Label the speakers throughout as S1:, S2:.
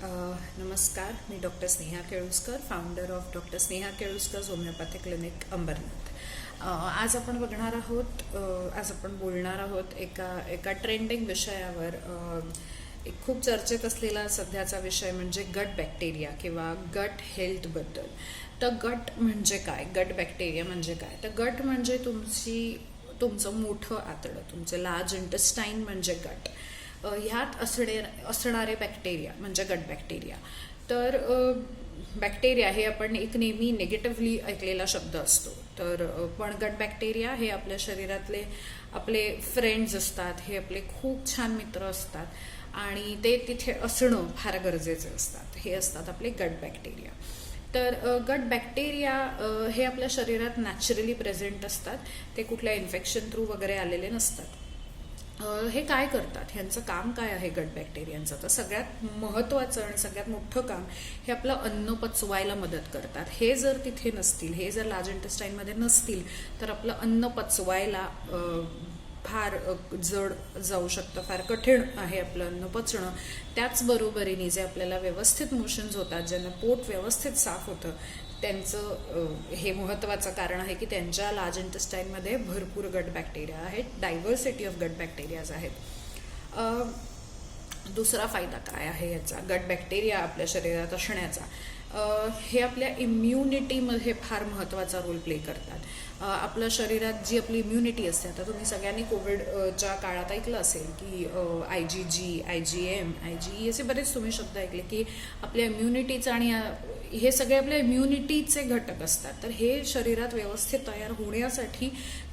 S1: नमस्कार, मी doctor Sneha Keluskar, founder of doctor Sneha Keluskar homeopathy clinic Ambernath. आज आपण बोलणार आहोत एका ट्रेंडिंग विषयावर. एक खूप चर्चेत असलेला सध्याचा विषय म्हणजे गट बॅक्टेरिया किंवा गट हेल्थबद्दल. तर गट म्हणजे काय, गट बॅक्टेरिया म्हणजे काय? तर गट म्हणजे तुमचं मोठं आतडं, तुमचं लार्ज इंटेस्टाईन म्हणजे गट. ह्यात असणारे बॅक्टेरिया म्हणजे गट बॅक्टेरिया. तर बॅक्टेरिया हे आपण एक नेहमी निगेटिव्हली ऐकलेला शब्द असतो. तर पण गट बॅक्टेरिया हे आपल्या शरीरातले आपले फ्रेंड्स असतात, हे आपले खूप छान मित्र असतात आणि ते तिथे असणं फार गरजेचं असतात. हे असतात आपले गट बॅक्टेरिया. तर गट बॅक्टेरिया हे आपल्या शरीरात नॅचरली प्रेझेंट असतात. ते कुठल्या इन्फेक्शन थ्रू वगैरे आलेले नसतात. हे काय करतात, ह्यांचं काम काय आहे गट बॅक्टेरियांचं? तर सगळ्यात महत्त्वाचं आणि सगळ्यात मोठं काम हे आपलं अन्न पचवायला मदत करतात. हे जर तिथे नसतील, हे जर लार्ज इंटेस्टाईनमध्ये नसतील, तर आपलं अन्न पचवायला फार जड जाऊ शकतं, फार कठीण आहे आपलं अन्न पचणं. त्याचबरोबरीने जे आपल्याला व्यवस्थित मोशन्स होतात, ज्यांना पोट व्यवस्थित साफ होतं, त्यांचं हे महत्त्वाचं कारण आहे की त्यांच्या लार्ज इंटेस्टाईनमध्ये भरपूर गट बॅक्टेरिया आहेत, डायव्हर्सिटी ऑफ गट बॅक्टेरियाज आहेत. दुसरा फायदा काय आहे याचा, गट बॅक्टेरिया आपल्या शरीरात असण्याचा? हे आपल्या इम्युनिटीमध्ये फार महत्त्वाचा रोल प्ले करतात. आपल्या शरीरात जी आपली इम्युनिटी असते, आता तुम्ही सगळ्यांनी कोविडच्या काळात ऐकलं असेल की IgG, IgM, IgE असे बरेच तुम्ही शब्द ऐकले की आपल्या इम्युनिटीचं, आणि हे सगळे आपल्या इम्युनिटीचे घटक असतात. तर हे शरीरात व्यवस्थित तयार होण्यासाठी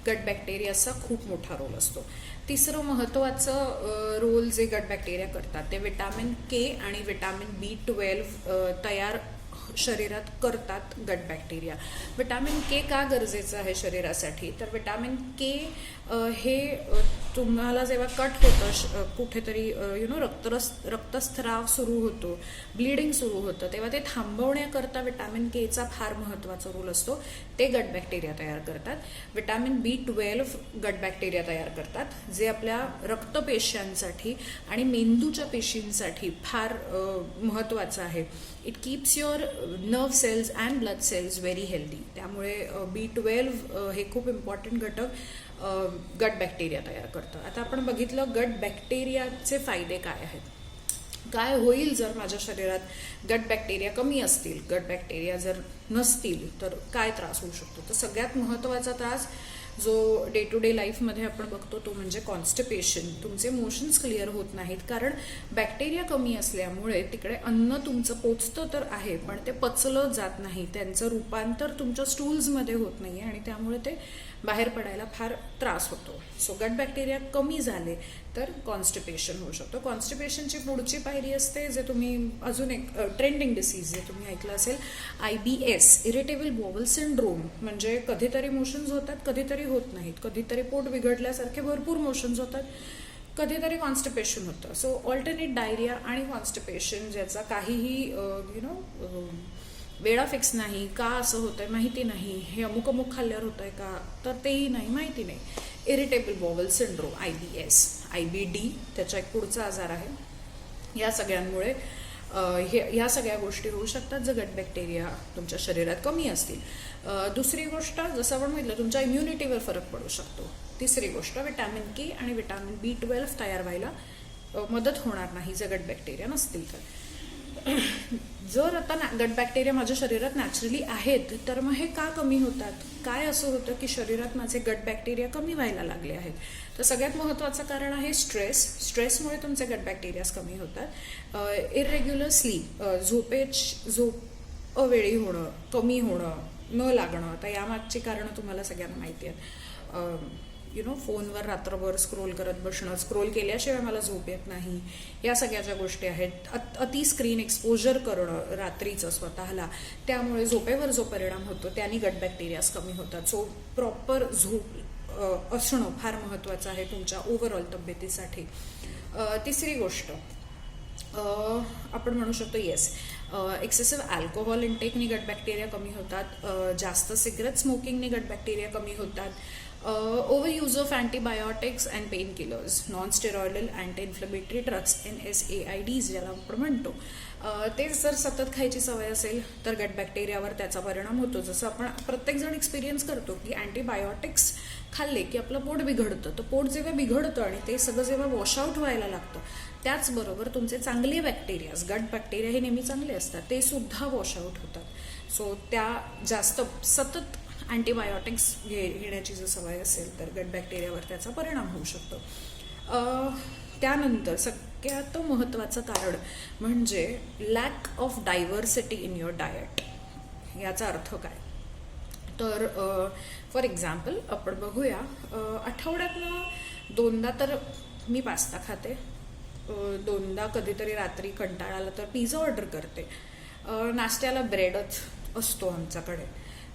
S1: गट बॅक्टेरियाचा खूप मोठा रोल असतो. तिसरं महत्त्वाचं रोल जे गट बॅक्टेरिया करतात ते विटॅमिन के आणि विटॅमिन B12 तयार शरीरात करतात गट बॅक्टेरिया. विटॅमिन के का गरजेचं आहे शरीरासाठी? तर विटॅमिन के हे तुम्हाला जेव्हा कट होतं, कुठेतरी रक्तस्राव सुरू होतो, ब्लिडिंग सुरू होतं, तेव्हा ते थांबवण्याकरता विटॅमिन केचा फार महत्त्वाचा रोल असतो. ते गट बॅक्टेरिया तयार करतात. विटॅमिन B12 गट बॅक्टेरिया तयार करतात, जे आपल्या रक्तपेशांसाठी आणि मेंदूच्या पेशींसाठी फार महत्त्वाचं आहे. It keeps your nerve cells and blood cells very healthy. त्यामुळे B12 हे खूप इम्पॉर्टंट घटक गट बॅक्टेरिया तयार करतं. आता आपण बघितलं गट बॅक्टेरियाचे फायदे काय आहेत. काय होईल जर माझ्या शरीरात गट बॅक्टेरिया कमी असतील, गट बॅक्टेरिया जर नसतील, तर काय त्रास होऊ शकतो? तर सगळ्यात महत्त्वाचा त्रास जो डे टू डे लाईफमध्ये आपण बघतो तो म्हणजे कॉन्स्टिपेशन. तुमचे मोशन्स क्लिअर होत नाहीत, कारण बॅक्टेरिया कमी असल्यामुळे तिकडे अन्न तुमचं पोचतं तर आहे, पण ते पचलं जात नाही, त्यांचं रूपांतर तुमच्या स्टूल्समध्ये होत नाही आणि त्यामुळे ते बाहेर पडायला फार त्रास होतो. सो गट बॅक्टेरिया कमी झाले तर कॉन्स्टिपेशन होऊ शकतो. कॉन्स्टिपेशनची पुढची पायरी असते, जे तुम्ही अजून एक ट्रेंडिंग डिसीज जे तुम्ही ऐकलं असेल, IBS, इरिटेबल बॉवल सिंड्रोम. म्हणजे कधीतरी मोशन्स होतात, कधीतरी होत नाहीत, कधीतरी पोट बिघडल्यासारखे भरपूर मोशन्स होतात, कधीतरी कॉन्स्टिपेशन होतं. सो ऑल्टरनेट डायरिया आणि कॉन्स्टिपेशन, ज्याचा काहीही वेळा फिक्स नाही, का असं होतंय माहिती नाही, हे अमुक खाल्ल्यावर होतंय का, तर तेही नाही, माहिती नाही. Irritable bowel syndrome, IBS, IBD त्याचा एक पुढचा आजार आहे. या सगळ्यांमुळे ह्या सगळ्या गोष्टी होऊ शकतात जर गट बॅक्टेरिया तुमच्या शरीरात कमी असतील. दुसरी गोष्ट, जसं आपण म्हटलं, तुमच्या इम्युनिटीवर फरक पडू शकतो. तिसरी गोष्ट, विटॅमिन के आणि विटॅमिन B12 तयार व्हायला मदत होणार नाही जर गट बॅक्टेरिया नसतील तर. जर आता गट बॅक्टेरिया माझ्या शरीरात नॅचरली आहेत, तर मग हे का कमी होतात? काय असं होतं की शरीरात माझे गट बॅक्टेरिया कमी व्हायला लागले आहेत? तर सगळ्यात महत्त्वाचं कारण आहे स्ट्रेसमुळे तुमचे गट बॅक्टेरियाज कमी होतात. इरेग्युलर स्लीप, झोप अवेळी होणं, कमी होणं, न लागणं. आता यामागची कारणं तुम्हाला सगळ्यांना माहिती आहेत. फोनवर रात्रभर स्क्रोल करत बसणं, स्क्रोल केल्याशिवाय मला झोप येत नाही, या सगळ्या ज्या गोष्टी आहेत. अति स्क्रीन एक्सपोजर करणं रात्रीचं स्वतःला, त्यामुळे झोपेवर जो परिणाम होतो त्याने गट बॅक्टेरियाज कमी होतात. सो प्रॉपर झोप असणं फार महत्त्वाचं आहे तुमच्या ओव्हरऑल तब्येतीसाठी. तिसरी गोष्ट आपण म्हणू शकतो, एक्सेसिव्ह अल्कोहोल इंटेकनी गट बॅक्टेरिया कमी होतात. जास्त सिगरेट स्मोकिंगने गट बॅक्टेरिया कमी होतात. Over use of antibiotics and pain killers, non steroidal anti inflammatory drugs NSAIDs ज्याला आपण म्हणतो, तेच जर सतत खायची सवय असेल तर गट बॅक्टेरियावर त्याचा परिणाम होतो. जसं आपण प्रत्येकजण एक्सपिरियन्स करतो की अँटीबायोटिक्स खाल्ले की आपलं पोट बिघडतं. तर पोट जेव्हा बिघडतं आणि ते सगळं जेव्हा वॉशआउट व्हायला लागतं, त्याचबरोबर तुमचे चांगले बॅक्टेरियाज, गट बॅक्टेरिया हे नेहमी चांगले असतात, ते सुद्धा वॉशआउट होतात. सो त्या जास्त सतत अँटीबायोटिक्स घेण्याची जर सवय असेल तर गट बॅक्टेरियावर त्याचा परिणाम होऊ शकतो. त्यानंतर सगळ्यात महत्त्वाचं कारण म्हणजे lack of diversity in your diet. याचा अर्थ काय? तर फॉर एक्झाम्पल आपण बघूया, आठवड्यातनं 2दा तर मी पास्ता खाते, 2दा कधीतरी रात्री कंटाळा आला तर पिझ्झा ऑर्डर करते, नाश्त्याला ब्रेडच असतो आमच्याकडे.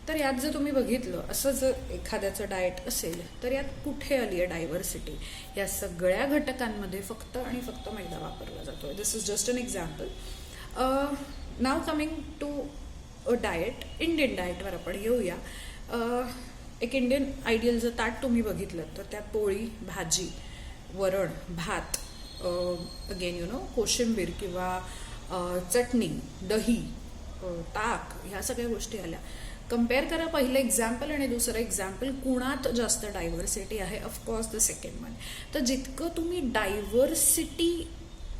S1: तर यात जर तुम्ही बघितलं, असं जर एखाद्याचं डाएट असेल तर यात कुठे आली आहे डायव्हर्सिटी? या सगळ्या घटकांमध्ये फक्त आणि फक्त मैदा वापरला जातो. This is just an example. Now coming to a diet, Indian डाएटवर आपण येऊया. एक इंडियन आयडियल जर ताट तुम्ही बघितलं तर त्यात पोळी, भाजी, वरण, भात, अगेन कोशिंबीर किंवा चटणी, दही, ताक, ह्या सगळ्या गोष्टी आल्या. कम्पेअर करा पहिलं एक्झाम्पल आणि दुसरं एक्झाम्पल, कुणात जास्त डायव्हर्सिटी आहे? Of course the second one. तर जितकं तुम्ही डायव्हर्सिटी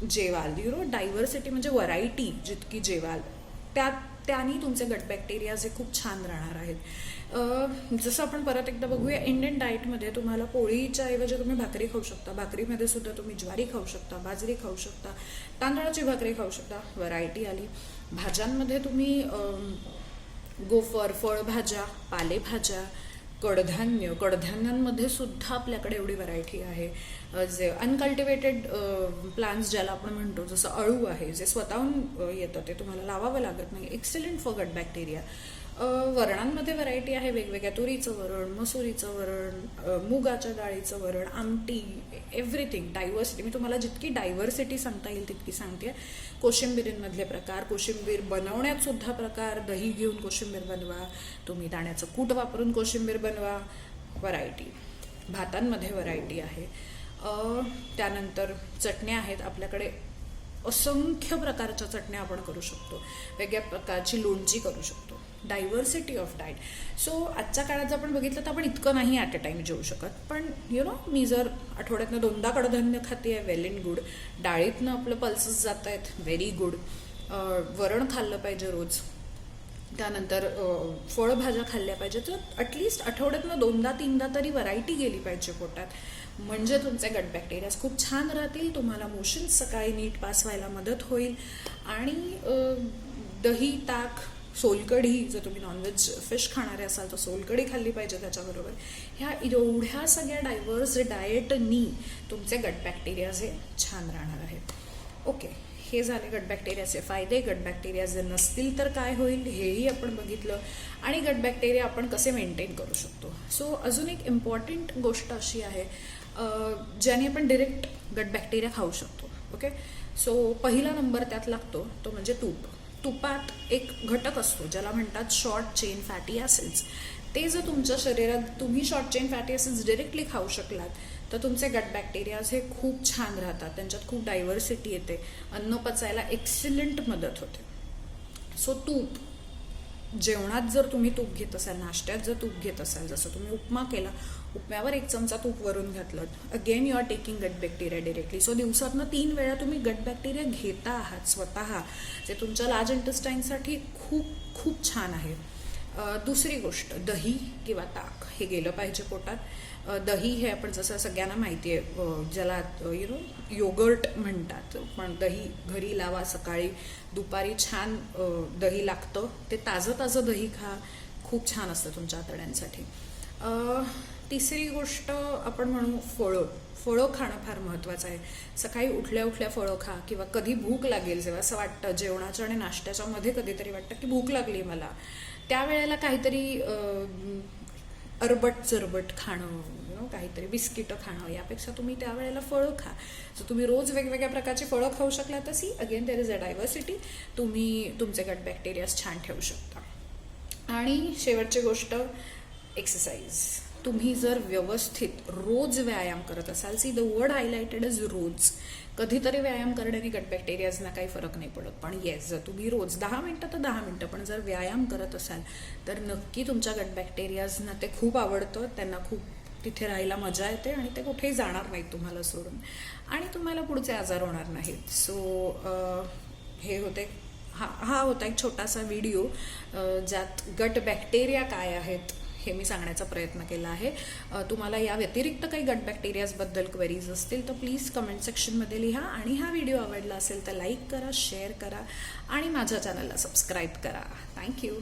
S1: जेवाल, डायव्हर्सिटी म्हणजे व्हरायटी जितकी जेवाल, त्यानी तुमचे गट बॅक्टेरियाज हे खूप छान राहणार आहेत. जसं आपण परत एकदा बघूया, इंडियन डाएटमध्ये तुम्हाला पोळीच्या ऐवजी तुम्ही भाकरी खाऊ शकता, भाकरीमध्ये सुद्धा तुम्ही ज्वारी खाऊ शकता, बाजरी खाऊ शकता, तांदळाची भाकरी खाऊ शकता, व्हरायटी आली. भाज्यांमध्ये तुम्ही गोफर, फळभाज्या, पालेभाज्या, कडधान्यांमध्ये सुद्धा आपल्याकडे एवढी व्हरायटी आहे. जे अनकल्टिवेटेड प्लांट्स ज्याला आपण म्हणतो, जसं अळू आहे, जे स्वतःहून येतं, ते तुम्हाला लावावं लागत नाही, एक्सेलंट फॉर गट बॅक्टेरिया. वरणांमध्ये व्हरायटी आहे वेगवेगळ्या, तुरीचं वरण, मसुरीचं वरण, मुगाच्या डाळीचं वरण, आमटी, एव्हरीथिंग डायव्हर्सिटी. मी तुम्हाला जितकी डायव्हर्सिटी सांगता येईल तितकी सांगते. कोशिंबिरींमधले प्रकार, कोशिंबीर बनवण्यात सुद्धा प्रकार, दही घेऊन कोशिंबीर बनवा, तुम्ही दाण्याचं कूट वापरून कोशिंबीर बनवा, व्हरायटी. भातांमध्ये व्हरायटी आहे. त्यानंतर चटण्या आहेत आपल्याकडे, असंख्य प्रकारच्या चटण्या आपण करू शकतो, वेगळ्या प्रकारची लोणची करू शकतो. Diversity of diet. सो आजच्या काळात जर आपण बघितलं तर आपण इतकं नाही ॲट अ टाईम जेवू शकत, पण मी जर आठवड्यातनं 2दा कडधान्य खाते आहे, वेल अँड गुड. डाळीतनं आपलं पल्सेस जात आहेत, व्हेरी गुड. वरण खाल्लं पाहिजे रोज. त्यानंतर फळभाज्या खाल्ल्या पाहिजे. तर ॲटलिस्ट आठवड्यातनं 2दा-3दा तरी व्हरायटी गेली पाहिजे पोटात, म्हणजे तुमचे गट बॅक्टेरियाज खूप छान राहतील, तुम्हाला मोशन्स सकाळी नीट पास व्हायला मदत होईल. आणि दही, ताक, सोलकढी, जर तुम्ही नॉनव्हेज फिश खाणारे असाल तर सोलकढी खाल्ली पाहिजे त्याच्याबरोबर. ह्या एवढ्या सगळ्या डायव्हर्स डाएटनी तुमचे गट बॅक्टेरियाज हे छान राहणार आहेत. ओके, हे झाले गट बॅक्टेरियाचे फायदे. गट बॅक्टेरिया जर नसतील तर काय होईल हेही आपण बघितलं, आणि गट बॅक्टेरिया आपण कसे मेंटेन करू शकतो. सो अजून एक इम्पॉर्टंट गोष्ट अशी आहे ज्याने आपण डिरेक्ट गट बॅक्टेरिया खाऊ शकतो. ओके, सो पहिला नंबर त्यात लागतो तो म्हणजे तूप. तुपात एक घटक असतो ज्याला म्हणतात शॉर्ट चेन फॅटी ॲसिड्स. ते जर तुमच्या शरीरात तुम्ही short chain fatty acids directly खाऊ शकलात तर तुमचे गट बॅक्टेरियाज हे खूप छान राहतात, त्यांच्यात खूप डायव्हर्सिटी येते, अन्न पचायला एक्सिलंट मदत होते. सो तूप, जेवणात जर तुम्ही तूप घेत असाल, नाश्त्यात जर तूप घेत असाल, जसं तुम्ही उपमा केला, उपम्यावर 1 चमचा तूप वरून घातलं, अगेन यू आर टेकिंग गट बॅक्टेरिया डिरेक्टली. सो दिवसातनं 3 वेळा तुम्ही गट बॅक्टेरिया घेता आहात स्वतः, जे तुमच्या लार्ज इंटेस्टाईनसाठी खूप खूप छान आहे. दुसरी गोष्ट, दही किंवा ताक हे गेलं पाहिजे पोटात. दही हे आपण जसं सगळ्यांना माहिती आहे, ज्याला योगर्ट म्हणतात, पण दही घरी लावा, सकाळी दुपारी छान दही लागतं, ते ताजं दही खा, खूप छान असतं तुमच्या आतड्यांसाठी. तिसरी गोष्ट आपण म्हणू फळं खाणं फार महत्त्वाचं आहे. सकाळी उठल्या फळं खा, किंवा कधी भूक लागेल, जेव्हा असं वाटतं जेवणाच्या आणि नाश्त्याच्या मध्ये कधीतरी वाटतं की भूक लागली मला, त्यावेळेला काहीतरी अरबट खाणं, काहीतरी बिस्किटं खाणं, यापेक्षा तुम्ही त्यावेळेला फळं खा. सो तुम्ही रोज वेगवेगळ्या प्रकारची फळं खाऊ शकला तर see again there is a diversity, तुम्ही तुमचे गट बॅक्टेरियाज छान ठेवू शकता. आणि शेवटची गोष्ट, एक्सरसाइज. तुम्ही जर व्यवस्थित रोज व्यायाम करत असाल, see the word highlighted is रोज. कधीतरी व्यायाम करण्याने गट बॅक्टेरियाजना काही फरक नाही पडत, पण येस जर तुम्ही रोज 10 मिनटं तर 10 मिनटं पण जर व्यायाम करत असाल तर नक्की तुमच्या गट बॅक्टेरियाजना ते खूप आवडतं, त्यांना खूप तिथे राहायला मजा येते आणि ते कुठेही जाणार नाहीत तुम्हाला सोडून आणि तुम्हाला पुढचे आजार होणार नाहीत. सो हे होते हा होता एक छोटासा व्हिडिओ ज्यात गट बॅक्टेरिया काय आहेत हे मी सांगण्याचा प्रयत्न केला आहे. तुम्हाला या व्यतिरिक्त काही गट बॅक्टेरियाजबद्दल क्वेरीज असतील तर प्लीज कमेंट सेक्शनमध्ये लिहा आणि हा व्हिडिओ आवडला असेल तर लाईक करा, शेअर करा आणि माझ्या चॅनलला सबस्क्राईब करा. थँक्यू.